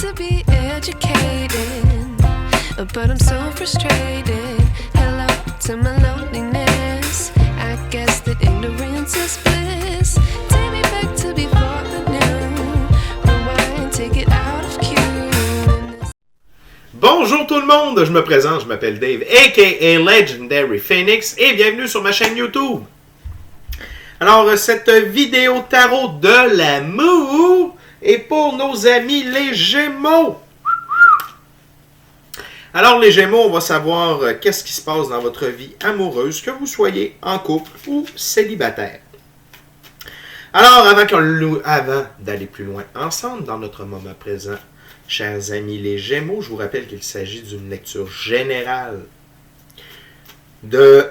to be educated, but I'm so frustrated. Hello to my loneliness. I guess that ignorance is bliss. Take me back to before the new. Rewind, take it out of cue. Bonjour tout le monde, je me présente, je m'appelle Dave, a.k.a. Legendary Phoenix, et bienvenue sur ma chaîne YouTube. Alors, cette vidéo tarot de l'amour est pour nos amis les Gémeaux. Alors, les Gémeaux, on va savoir qu'est-ce qui se passe dans votre vie amoureuse, que vous soyez en couple ou célibataire. Alors, avant d'aller plus loin ensemble dans notre moment présent, chers amis les Gémeaux, je vous rappelle qu'il s'agit d'une lecture générale de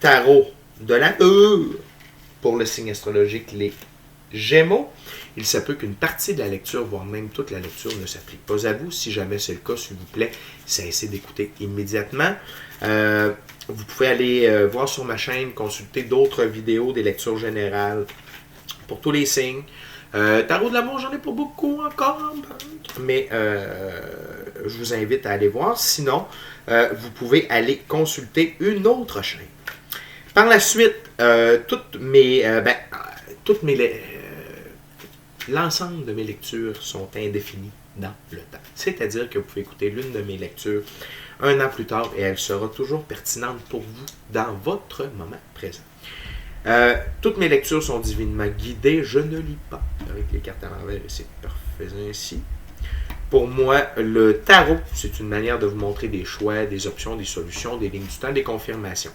tarot de l'amour pour le signe astrologique les Gémeaux. Il se peut qu'une partie de la lecture, voire même toute la lecture, ne s'applique pas à vous. Si jamais c'est le cas, s'il vous plaît, cessez d'écouter immédiatement. Vous pouvez aller voir sur ma chaîne, consulter d'autres vidéos, des lectures générales pour tous les signes. Tarot de l'amour, j'en ai pas beaucoup encore, mais je vous invite à aller voir. Sinon, vous pouvez aller consulter une autre chaîne. Par la suite, l'ensemble de mes lectures sont indéfinies dans le temps. C'est-à-dire que vous pouvez écouter l'une de mes lectures un an plus tard et elle sera toujours pertinente pour vous dans votre moment présent. Toutes mes lectures sont divinement guidées. Je ne lis pas avec les cartes à l'envers et c'est parfait ainsi. Pour moi, le tarot, c'est une manière de vous montrer des choix, des options, des solutions, des lignes du temps, des confirmations.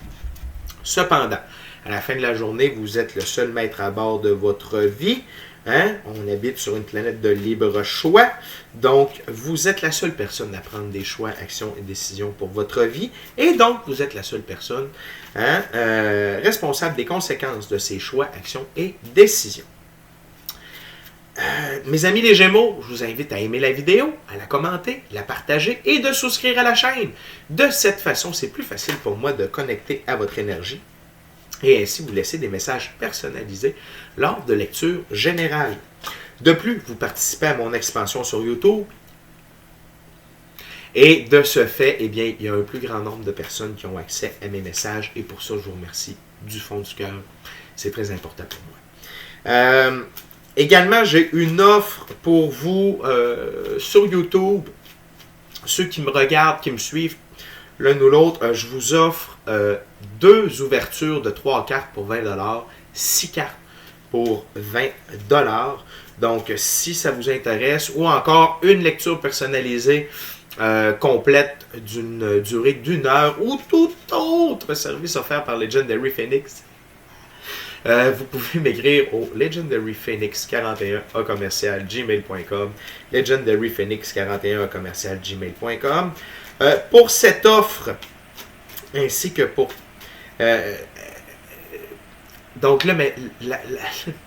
Cependant, à la fin de la journée, vous êtes le seul maître à bord de votre vie. Hein? On habite sur une planète de libre choix. Donc, vous êtes la seule personne à prendre des choix, actions et décisions pour votre vie. Et donc, vous êtes la seule personne responsable des conséquences de ces choix, actions et décisions. Mes amis les Gémeaux, je vous invite à aimer la vidéo, à la commenter, la partager et de souscrire à la chaîne. De cette façon, c'est plus facile pour moi de connecter à votre énergie et ainsi vous laisser des messages personnalisés lors de lectures générales. De plus, vous participez à mon expansion sur YouTube et de ce fait, eh bien, il y a un plus grand nombre de personnes qui ont accès à mes messages et pour ça, je vous remercie du fond du cœur. C'est très important pour moi. Également, j'ai une offre pour vous sur YouTube. Ceux qui me regardent, qui me suivent l'un ou l'autre, je vous offre 2 ouvertures de 3 cartes pour 20$, 6 cartes pour 20$. Donc, si ça vous intéresse, ou encore une lecture personnalisée complète d'une durée d'1 heure, ou tout autre service offert par Legendary Phoenix, vous pouvez m'écrire au legendaryphoenix41@gmail.com legendaryphoenix41@gmail.com pour cette offre ainsi que pour donc là, mais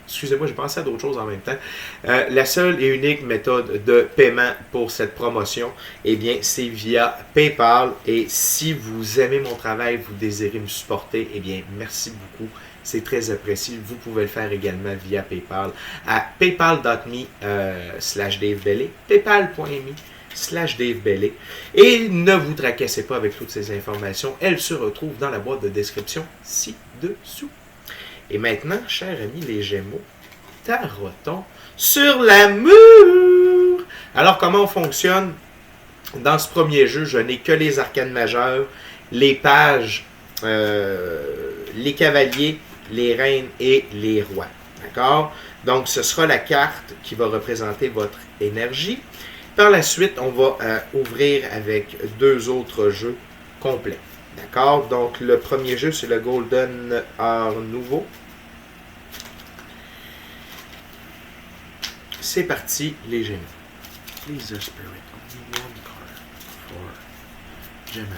excusez-moi, j'ai pensé à d'autres choses en même temps. La seule et unique méthode de paiement pour cette promotion, eh bien, c'est via PayPal. Et si vous aimez mon travail, vous désirez me supporter, eh bien, merci beaucoup. C'est très apprécié. Vous pouvez le faire également via PayPal à paypal.me/DaveBellé, paypal.me/DaveBellé. Et ne vous tracassez pas avec toutes ces informations. Elles se retrouvent dans la boîte de description ci-dessous. Et maintenant, chers amis les Gémeaux, tarotons sur l'amour. Alors, comment on fonctionne? Dans ce premier jeu, je n'ai que les arcanes majeures, les pages, les cavaliers, les reines et les rois. D'accord? Donc, ce sera la carte qui va représenter votre énergie. Par la suite, on va ouvrir avec 2 autres jeux complets. D'accord? Donc, le premier jeu, c'est le Golden Art Nouveau. C'est parti, les Gémeaux. Please, the spirit, only one card for Gemini.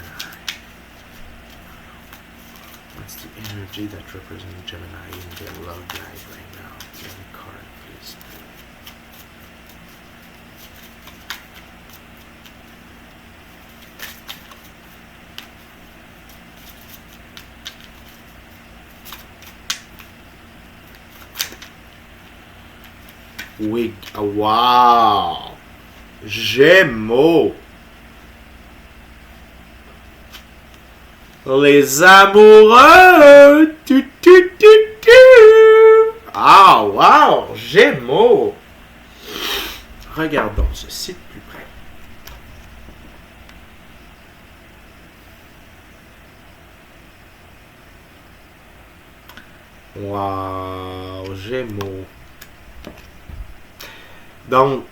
What's the energy that represents Gemini in their love life right now? One card, please. Wow! Gémeaux. Les amoureux. Tu, tu, tu, tu. Ah, wow! Gémeaux. Regardons ceci de plus près. Wow! Gémeaux. Donc,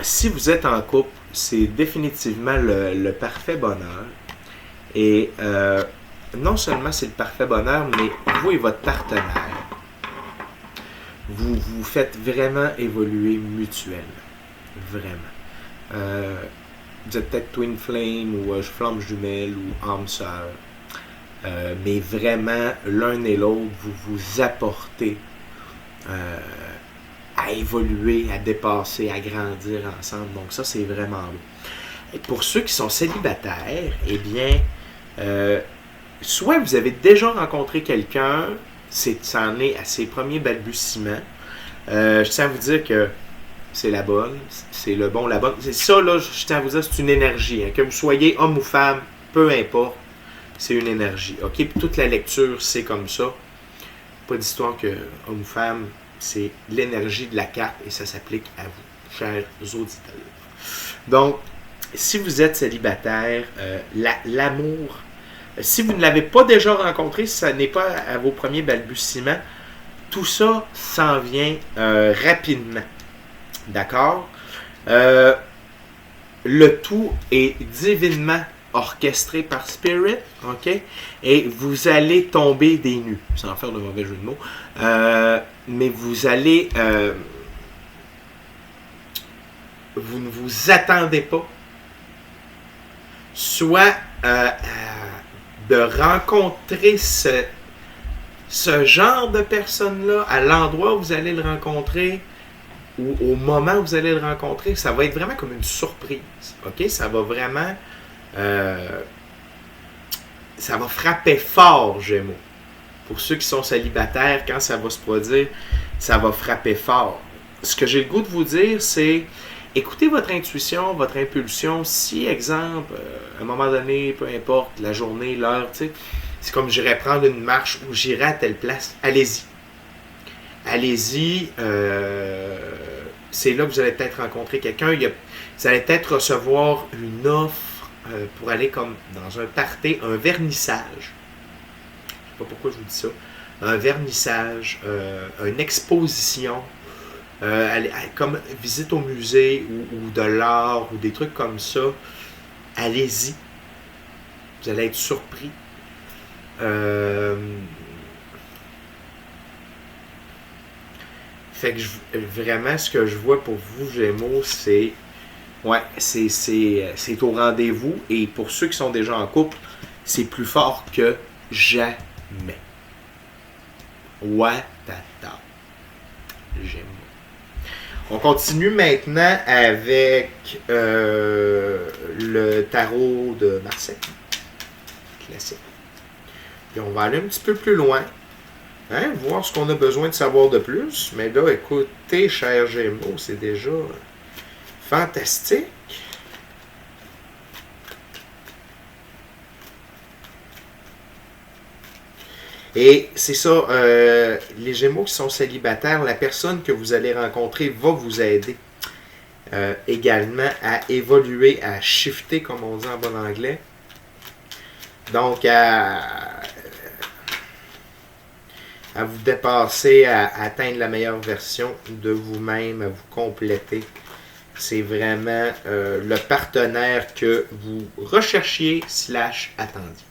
si vous êtes en couple, c'est définitivement le parfait bonheur. Et non seulement c'est le parfait bonheur, mais vous et votre partenaire, vous vous faites vraiment évoluer mutuellement. Vraiment. Vous êtes peut-être twin flame ou flamme jumelle ou âme sœur. Mais vraiment, l'un et l'autre, vous vous apportez à évoluer, à dépasser, à grandir ensemble. Donc ça, c'est vraiment beau. Et pour ceux qui sont célibataires, eh bien, soit vous avez déjà rencontré quelqu'un, ça en est à ses premiers balbutiements. Je tiens à vous dire que c'est la bonne, c'est le bon, la bonne. C'est ça, là, je tiens à vous dire, c'est une énergie. Hein, que vous soyez homme ou femme, peu importe, c'est une énergie. OK? Puis toute la lecture, c'est comme ça. Pas d'histoire que homme ou femme, c'est l'énergie de la carte et ça s'applique à vous, chers auditeurs. Donc, si vous êtes célibataire, l'amour, si vous ne l'avez pas déjà rencontré, si ça n'est pas à vos premiers balbutiements, tout ça s'en vient rapidement. D'accord? Le tout est divinement orchestré par Spirit, ok? Et vous allez tomber des nues, sans faire de mauvais jeu de mots, mais vous allez, vous ne vous attendez pas, soit de rencontrer ce genre de personne-là à l'endroit où vous allez le rencontrer ou au moment où vous allez le rencontrer, ça va être vraiment comme une surprise, ok? Ça va vraiment ça va frapper fort, Gémeaux. Pour ceux qui sont célibataires, quand ça va se produire, ça va frapper fort. Ce que j'ai le goût de vous dire, c'est écoutez votre intuition, votre impulsion. Si, exemple, à un moment donné, peu importe, la journée, l'heure, tu sais, c'est comme j'irais prendre une marche ou j'irais à telle place, allez-y. Allez-y. C'est là que vous allez peut-être rencontrer quelqu'un. Vous allez peut-être recevoir une offre pour aller comme dans un party, un vernissage. Je ne sais pas pourquoi je vous dis ça. Un vernissage, une exposition, comme visite au musée ou de l'art ou des trucs comme ça. Allez-y. Vous allez être surpris. Fait que vraiment, ce que je vois pour vous, Gémeaux, c'est c'est au rendez-vous. Et pour ceux qui sont déjà en couple, c'est plus fort que jamais. Ouatata. Gémeaux. On continue maintenant avec le tarot de Marseille. Classique. Puis on va aller un petit peu plus loin. Hein, voir ce qu'on a besoin de savoir de plus. Mais là, écoutez, chers Gémeaux, c'est déjà fantastique. Et c'est ça, les Gémeaux qui sont célibataires, la personne que vous allez rencontrer va vous aider également à évoluer, à shifter, comme on dit en bon anglais. Donc, à vous dépasser, à atteindre la meilleure version de vous-même, à vous compléter. C'est vraiment le partenaire que vous recherchiez / attendiez.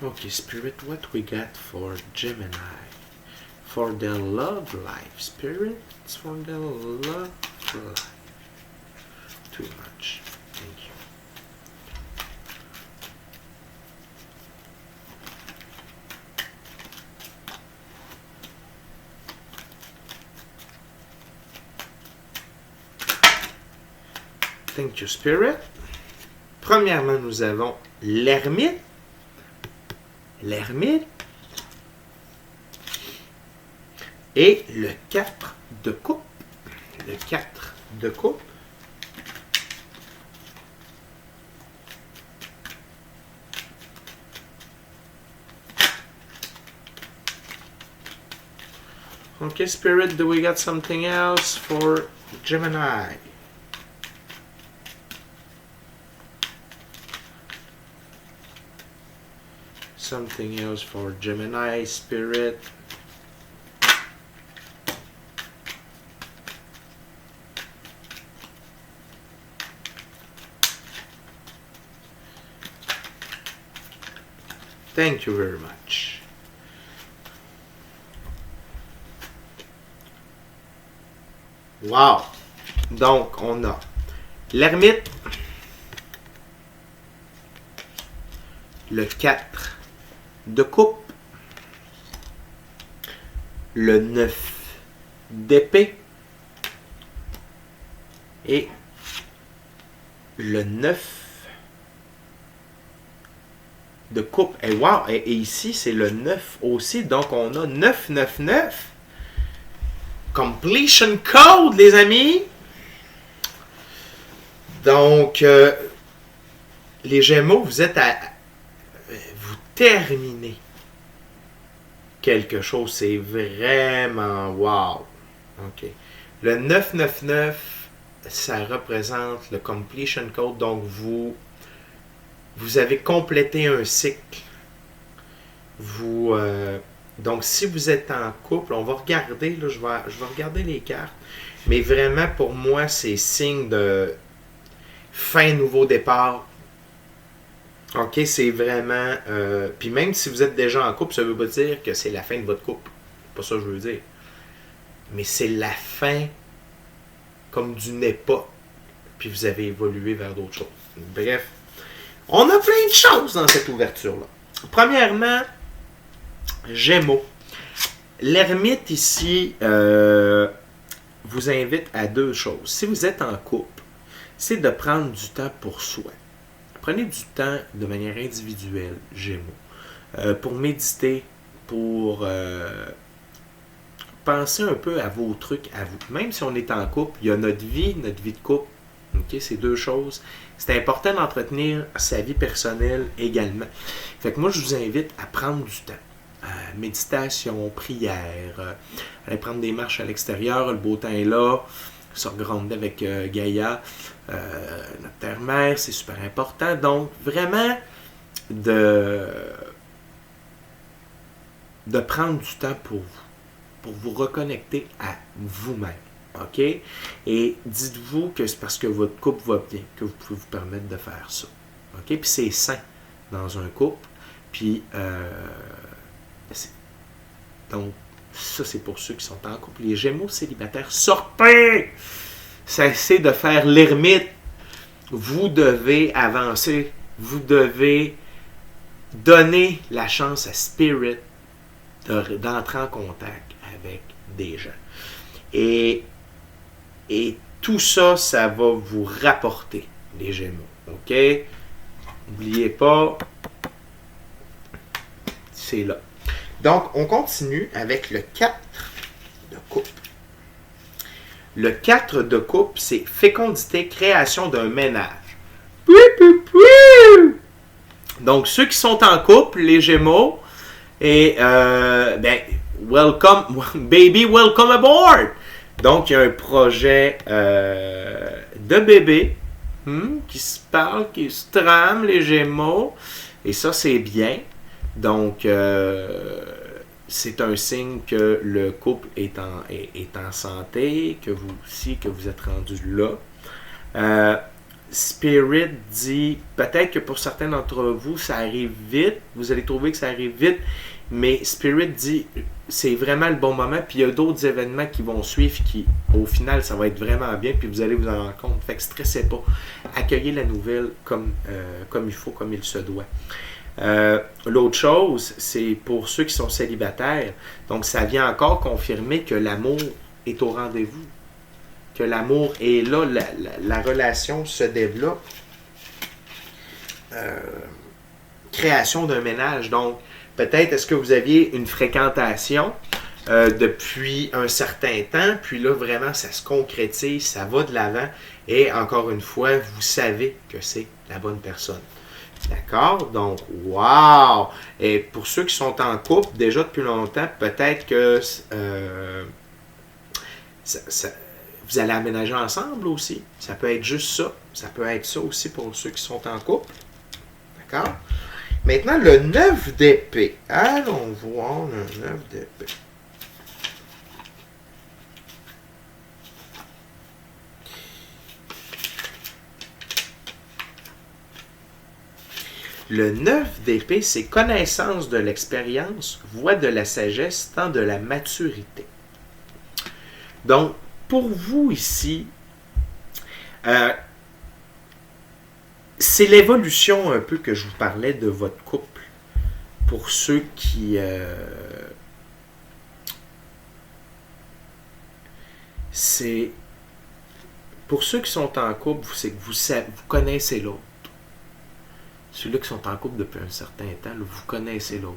Okay, Spirit, what we got for Gemini? For their love life, Spirit, it's for their love life. Too much. Thank you. Thank you, Spirit. Premièrement, nous avons l'ermite. L'ermite. Et le 4 de coupe. Le 4 de coupe. Okay, Spirit, do we got something else for Gemini? Something else for Gemini, Spirit. Thank you very much. Wow! Donc, on a l'ermite, le 4 de coupe, le 9 d'épée et le 9 de coupe. Et wow! Et ici, c'est le 9 aussi. Donc, on a 999. Completion code, les amis. Donc, les Gémeaux, vous êtes à... Vous terminez quelque chose. C'est vraiment wow. OK. Le 999, ça représente le completion code. Donc, vous avez complété un cycle. Donc, si vous êtes en couple, on va regarder, là, je vais regarder les cartes, mais vraiment, pour moi, c'est signe de fin nouveau départ. OK, c'est vraiment... puis même si vous êtes déjà en couple, ça ne veut pas dire que c'est la fin de votre couple. C'est pas ça que je veux dire. Mais c'est la fin comme d'une époque. Puis vous avez évolué vers d'autres choses. Bref, on a plein de choses dans cette ouverture-là. Premièrement, Gémeaux. L'ermite ici vous invite à deux choses. Si vous êtes en couple, c'est de prendre du temps pour soi. Prenez du temps de manière individuelle, Gémeaux, pour méditer, pour penser un peu à vos trucs, à vous. Même si on est en couple, il y a notre vie de couple. Okay, c'est deux choses. C'est important d'entretenir sa vie personnelle également. Fait que moi, je vous invite à prendre du temps. Méditation, prière, aller prendre des marches à l'extérieur, le beau temps est là, se regronder avec Gaïa, notre terre-mère, c'est super important. Donc, vraiment, de prendre du temps pour vous reconnecter à vous-même. OK? Et dites-vous que c'est parce que votre couple va bien que vous pouvez vous permettre de faire ça. OK? Puis c'est sain dans un couple. Puis, donc, ça, c'est pour ceux qui sont en couple. Les Gémeaux célibataires, sortez! Cessez de faire l'ermite. Vous devez avancer. Vous devez donner la chance à Spirit d'entrer en contact avec des gens. Et tout ça, ça va vous rapporter, les Gémeaux. OK? N'oubliez pas, c'est là. Donc, on continue avec le 4 de coupe. Le 4 de coupe, c'est fécondité, création d'un ménage. Donc, ceux qui sont en couple, les Gémeaux, et welcome, baby, welcome aboard! Donc, il y a un projet de bébé qui se parle, qui se trame, les Gémeaux, et ça, c'est bien. Donc, c'est un signe que le couple est en santé, que vous aussi, que vous êtes rendu là. Spirit dit, peut-être que pour certains d'entre vous, ça arrive vite, vous allez trouver que ça arrive vite, mais Spirit dit, c'est vraiment le bon moment, puis il y a d'autres événements qui vont suivre, qui, au final, ça va être vraiment bien, puis vous allez vous en rendre compte. Fait que stressez pas. Accueillez la nouvelle comme il faut, comme il se doit. L'autre chose, c'est pour ceux qui sont célibataires. Donc, ça vient encore confirmer que l'amour est au rendez-vous. que l'amour est là, la relation se développe. Création d'un ménage. Donc, peut-être est-ce que vous aviez une fréquentation depuis un certain temps, puis là, vraiment, ça se concrétise, ça va de l'avant, et encore une fois, vous savez que c'est la bonne personne. D'accord? Donc, wow! Et pour ceux qui sont en couple déjà depuis longtemps, peut-être que vous allez aménager ensemble aussi. Ça peut être juste ça. Ça peut être ça aussi pour ceux qui sont en couple. D'accord? Maintenant, le 9 d'épée. Allons voir le 9 d'épée. Le 9 d'épée, c'est connaissance de l'expérience, voie de la sagesse, temps de la maturité. Donc, pour vous ici, c'est l'évolution un peu que je vous parlais de votre couple. Pour ceux qui... c'est... Pour ceux qui sont en couple, c'est que vous connaissez l'autre. Ceux-là qui sont en couple depuis un certain temps, là, vous connaissez l'autre.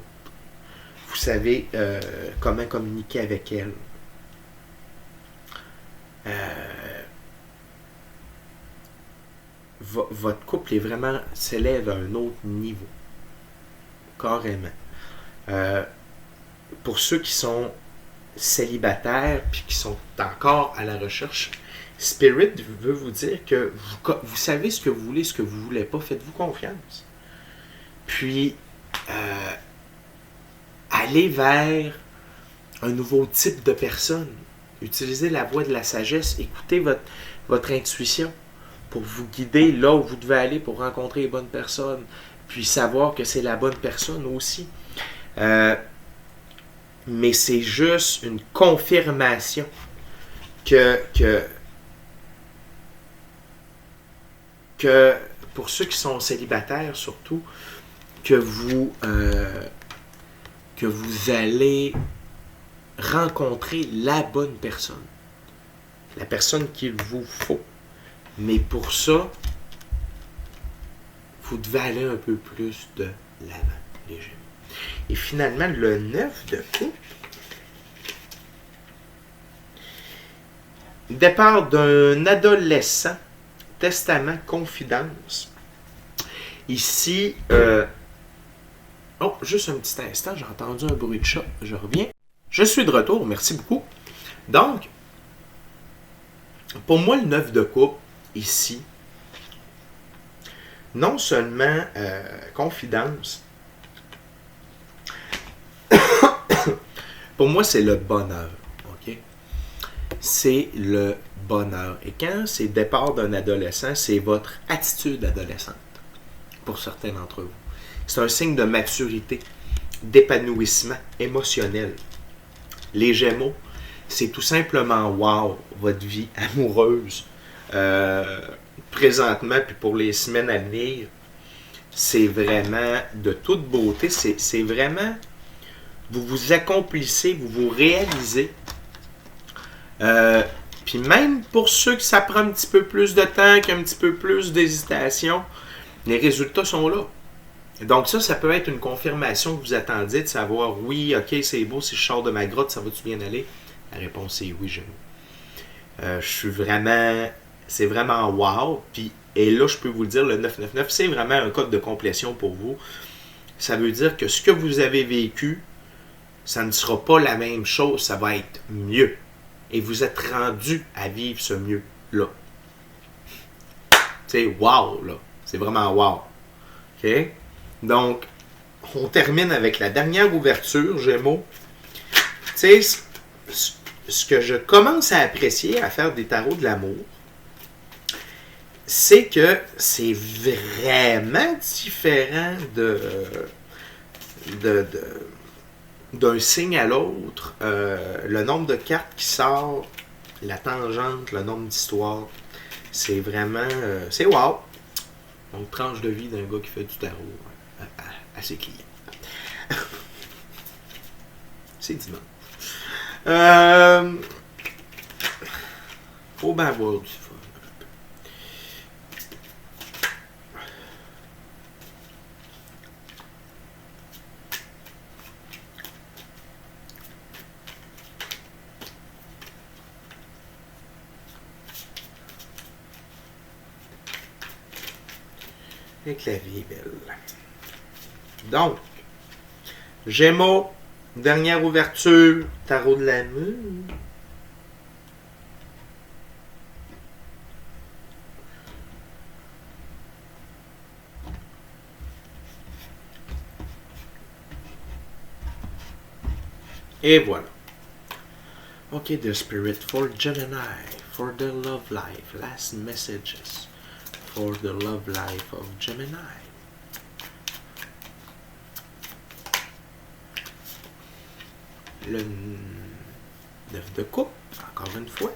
Vous savez comment communiquer avec elle. Votre couple est vraiment s'élève à un autre niveau. Carrément. Pour ceux qui sont célibataires puis qui sont encore à la recherche, Spirit veut vous dire que vous savez ce que vous voulez, ce que vous ne voulez pas. Faites-vous confiance. Puis, allez vers un nouveau type de personne. Utilisez la voie de la sagesse. Écoutez votre intuition pour vous guider là où vous devez aller pour rencontrer les bonnes personnes. Puis savoir que c'est la bonne personne aussi. Mais c'est juste une confirmation que pour ceux qui sont célibataires surtout, que vous allez rencontrer la bonne personne. La personne qu'il vous faut. Mais pour ça, vous devez aller un peu plus de l'avant, les Gémeaux. Et finalement, le 9 de coupe. Départ d'un adolescent. Testament, confidence. Ici, oh, juste un petit instant, j'ai entendu un bruit de chat. Je reviens. Je suis de retour, merci beaucoup. Donc, pour moi, le 9 de coupe, ici, non seulement confidence, pour moi, c'est le bonheur. OK? C'est le bonheur. Et quand c'est le départ d'un adolescent, c'est votre attitude adolescente, pour certains d'entre vous. C'est un signe de maturité, d'épanouissement émotionnel. Les Gémeaux, c'est tout simplement wow, votre vie amoureuse. Présentement, puis pour les semaines à venir, c'est vraiment de toute beauté. C'est vraiment, vous vous accomplissez, vous vous réalisez. Puis même pour ceux que ça prend un petit peu plus de temps, qui ont un petit peu plus d'hésitation, les résultats sont là. Donc ça peut être une confirmation que vous attendiez de savoir, oui, ok, c'est beau, si je sors de ma grotte, ça va-tu bien aller? La réponse est oui, Gémeaux. Je suis vraiment, c'est vraiment wow. Puis, et là, je peux vous le dire, le 999, c'est vraiment un code de complétion pour vous. Ça veut dire que ce que vous avez vécu, ça ne sera pas la même chose, ça va être mieux. Et vous êtes rendu à vivre ce mieux-là. C'est wow, là. C'est vraiment wow. OK? Donc, on termine avec la dernière ouverture, Gémeaux. Tu sais, ce que je commence à apprécier à faire des tarots de l'amour, c'est que c'est vraiment différent d'un signe à l'autre. Le nombre de cartes qui sort, la tangente, le nombre d'histoires, c'est vraiment... c'est wow! Donc, tranche de vie d'un gars qui fait du tarot à ses clients. C'est dimanche. Faut bien avoir du fun. Et que la vie est belle. Donc, Gémeaux, dernière ouverture, tarot de l'amour. Et voilà. Okay, the spirit for Gemini, for the love life, last messages for the love life of Gemini. Le 9 de coupe, encore une fois.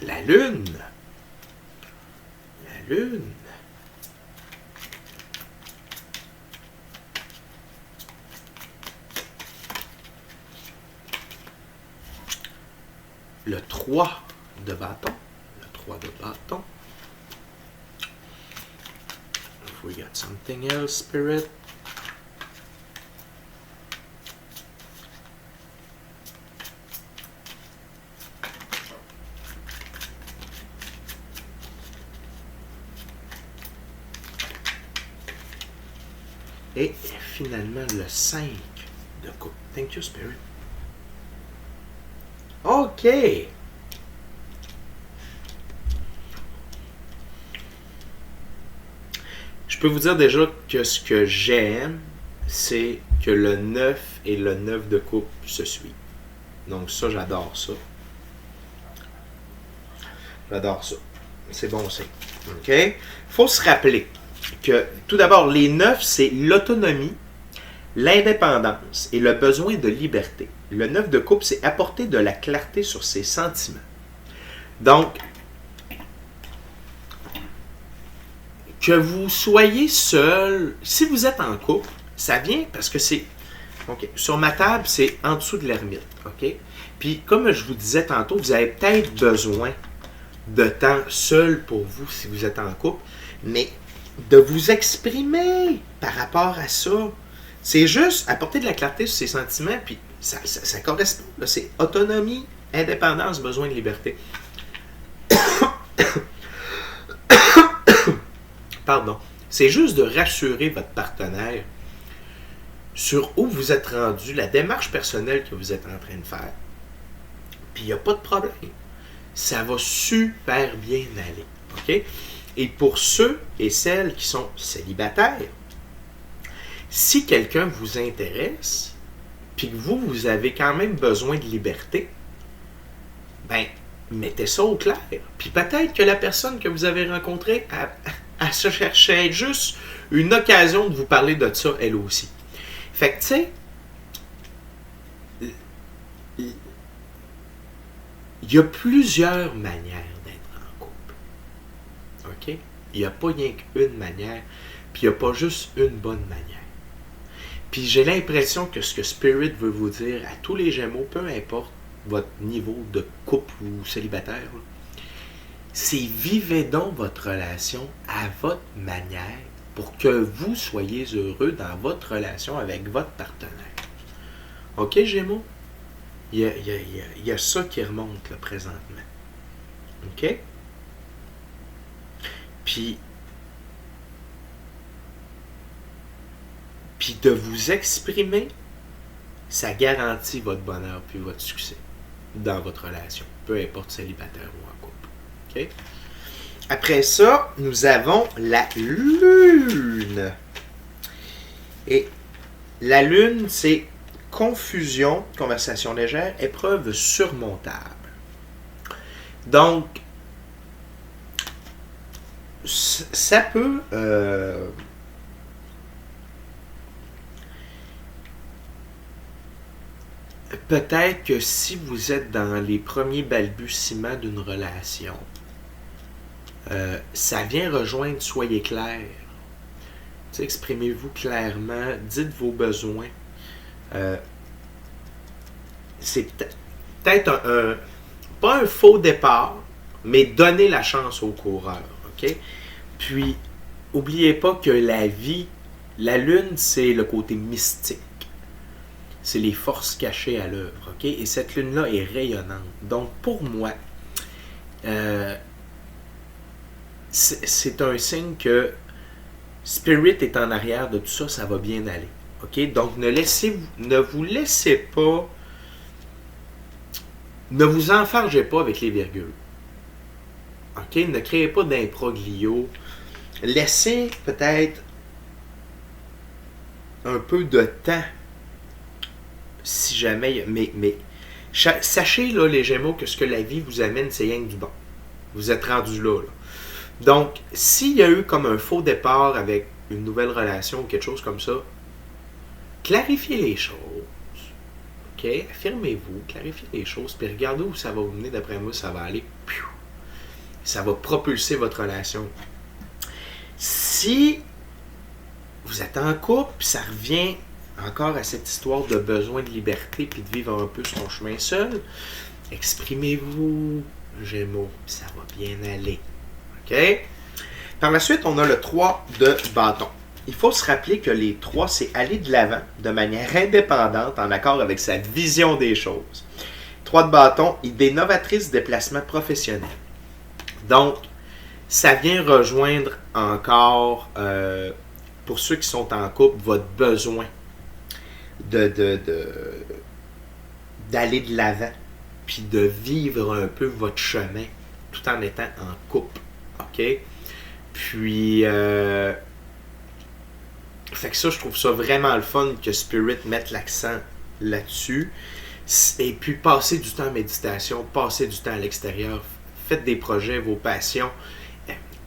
La lune. La lune. Le 3 de bâton. Le 3 de bâton. If we got something else, Spirit. Et finalement, le 5 de coupe. Thank you, Spirit. OK. Je peux vous dire déjà que ce que j'aime, c'est que le 9 et le 9 de coupe se suivent. Donc ça, j'adore ça. J'adore ça. C'est bon aussi. OK? Il faut se rappeler que, tout d'abord, les 9, c'est l'autonomie, l'indépendance et le besoin de liberté. Le 9 de coupe, c'est apporter de la clarté sur ses sentiments. Donc, que vous soyez seul, si vous êtes en couple, ça vient parce que c'est... OK, sur ma table, c'est en dessous de l'ermite. OK? Puis, comme je vous disais tantôt, vous avez peut-être besoin de temps seul pour vous si vous êtes en couple, mais de vous exprimer par rapport à ça. C'est juste apporter de la clarté sur ses sentiments, puis ça correspond. Là, c'est autonomie, indépendance, besoin de liberté. Pardon. C'est juste de rassurer votre partenaire sur où vous êtes rendu, la démarche personnelle que vous êtes en train de faire. Puis il n'y a pas de problème. Ça va super bien aller. OK? Et pour ceux et celles qui sont célibataires, si quelqu'un vous intéresse, puis que vous avez quand même besoin de liberté, ben, mettez ça au clair. Puis peut-être que la personne que vous avez rencontrée, elle se cherchait juste une occasion de vous parler de ça, elle aussi. Fait que, tu sais, il y a plusieurs manières d'être en couple. OK? Il n'y a pas rien qu'une manière, puis il n'y a pas juste une bonne manière. Puis j'ai l'impression que ce que Spirit veut vous dire à tous les Gémeaux, peu importe votre niveau de couple ou célibataire, là, c'est vivez donc votre relation à votre manière pour que vous soyez heureux dans votre relation avec votre partenaire. OK, Gémeaux? Il y a ça qui remonte là, présentement. OK? Puis de vous exprimer, ça garantit votre bonheur puis votre succès dans votre relation, peu importe célibataire ou en couple. OK? Après ça, nous avons la lune. Et la lune, c'est confusion, conversation légère, épreuve surmontable. Donc, ça peut... peut-être que si vous êtes dans les premiers balbutiements d'une relation, ça vient rejoindre, soyez clair. Exprimez-vous clairement, dites vos besoins. c'est peut-être pas un faux départ, mais donner la chance au coureur. OK? Puis, oubliez pas que la vie, la lune, c'est le côté mystique. C'est les forces cachées à l'œuvre. OK? Et cette lune-là est rayonnante. Donc, pour moi, c'est un signe que Spirit est en arrière de tout ça, ça va bien aller. OK? Donc, ne vous laissez pas, ne vous enfargez pas avec les virgules. OK? Ne créez pas d'imbroglio. Laissez peut-être un peu de temps, si jamais, mais sachez, là, les Gémeaux, que ce que la vie vous amène, c'est rien que du bon. Vous êtes rendus là. Donc, s'il y a eu comme un faux départ avec une nouvelle relation ou quelque chose comme ça, clarifiez les choses. OK? Affirmez-vous, clarifiez les choses, puis regardez où ça va vous mener. D'après moi, ça va aller. Ça va propulser votre relation. Si vous êtes en couple, puis ça revient encore à cette histoire de besoin de liberté puis de vivre un peu son chemin seul, exprimez-vous, Gémeaux, puis ça va bien aller. OK? Par la suite, on a le 3 de bâton. Il faut se rappeler que les 3, c'est aller de l'avant de manière indépendante, en accord avec sa vision des choses. 3 de bâton, idée novatrice de déplacement professionnel. Donc, ça vient rejoindre encore, pour ceux qui sont en couple, votre besoin d'aller de l'avant, puis de vivre un peu votre chemin, tout en étant en couple. OK? Puis, fait que ça, je trouve ça vraiment le fun que Spirit mette l'accent là-dessus. Et puis, passez du temps en méditation, passez du temps à l'extérieur, faites des projets, vos passions,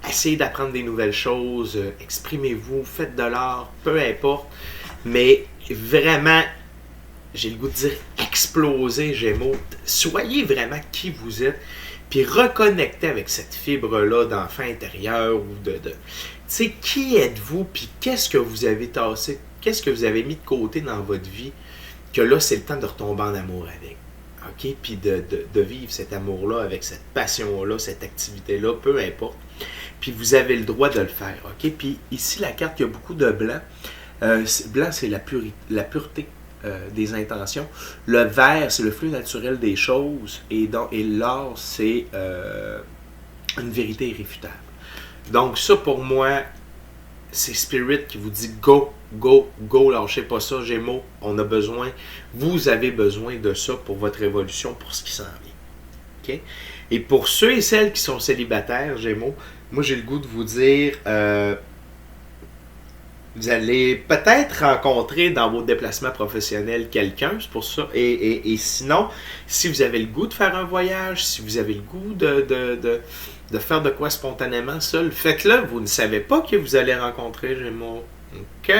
essayez d'apprendre des nouvelles choses, exprimez-vous, faites de l'art, peu importe. Mais vraiment, j'ai le goût de dire explosez, Gémeaux. Soyez vraiment qui vous êtes. Puis reconnectez avec cette fibre-là d'enfant intérieur ou de tu sais, qui êtes-vous, puis qu'est-ce que vous avez tassé, qu'est-ce que vous avez mis de côté dans votre vie, que là, c'est le temps de retomber en amour avec. OK? Puis de vivre cet amour-là avec cette passion-là, cette activité-là, peu importe. Puis vous avez le droit de le faire. OK? Puis ici, la carte, il y a beaucoup de blanc. Blanc, c'est la pureté des intentions. Le vert, c'est le flux naturel des choses. Et l'or, c'est une vérité irréfutable. Donc ça, pour moi, c'est Spirit qui vous dit go, go, go, lâchez pas ça, Gémeaux, on a besoin, vous avez besoin de ça pour votre évolution, pour ce qui s'en vient. OK? Et pour ceux et celles qui sont célibataires, Gémeaux, moi j'ai le goût de vous dire, vous allez peut-être rencontrer dans vos déplacements professionnels quelqu'un, c'est pour ça. Et sinon, si vous avez le goût de faire un voyage, si vous avez le goût de faire de quoi spontanément seul, faites-le. Vous ne savez pas que vous allez rencontrer, Gémeaux. OK?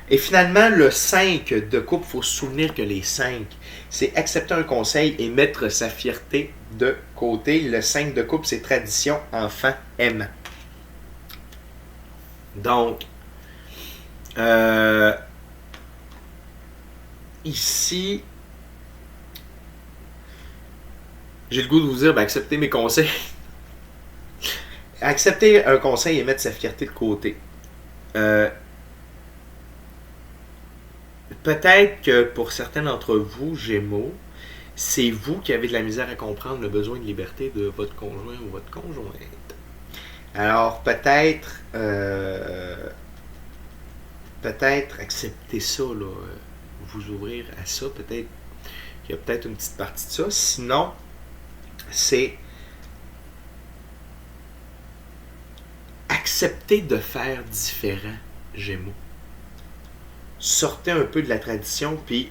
Et finalement, le 5 de coupe, il faut se souvenir que les 5, c'est accepter un conseil et mettre sa fierté de côté. Le 5 de coupe, c'est tradition, enfant, aimant. Donc, ici, j'ai le goût de vous dire, acceptez mes conseils. Accepter un conseil et mettre sa fierté de côté. Peut-être que pour certains d'entre vous, Gémeaux, c'est vous qui avez de la misère à comprendre le besoin de liberté de votre conjoint ou votre conjointe. Alors, peut-être accepter ça, là, vous ouvrir à ça, peut-être qu'il y a peut-être une petite partie de ça. Sinon, c'est accepter de faire différent, Gémeaux. Sortez un peu de la tradition, puis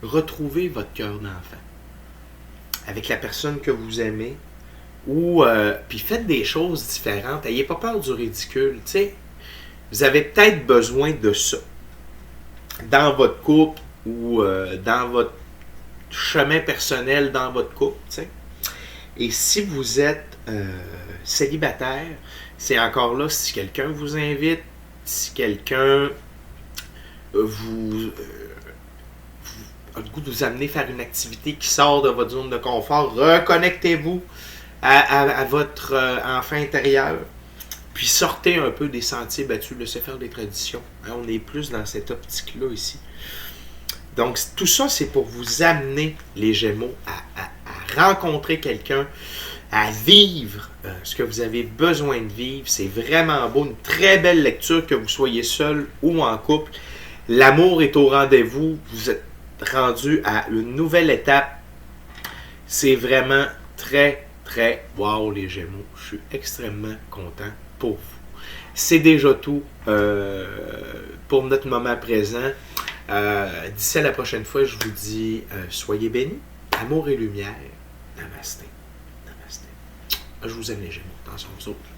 retrouvez votre cœur d'enfant avec la personne que vous aimez, ou puis faites des choses différentes. N'ayez pas peur du ridicule. T'sais. Vous avez peut-être besoin de ça dans votre couple ou dans votre chemin personnel dans votre couple. T'sais. Et si vous êtes célibataire, c'est encore là, si quelqu'un vous invite, si quelqu'un a le goût de vous amener faire une activité qui sort de votre zone de confort, reconnectez-vous à votre enfant intérieur. Puis sortez un peu des sentiers battus, laissez faire des traditions. Hein, on est plus dans cette optique-là ici. Donc, tout ça, c'est pour vous amener, les Gémeaux, à rencontrer quelqu'un, à vivre ce que vous avez besoin de vivre. C'est vraiment beau, une très belle lecture, que vous soyez seul ou en couple. L'amour est au rendez-vous. Vous êtes rendu à une nouvelle étape. C'est vraiment très, très wow, les Gémeaux. Je suis extrêmement content pour vous. C'est déjà tout pour notre moment présent. D'ici à la prochaine fois, je vous dis soyez bénis, amour et lumière. Namasté. Namasté. Je vous aime les Gémeaux. Attention aux autres.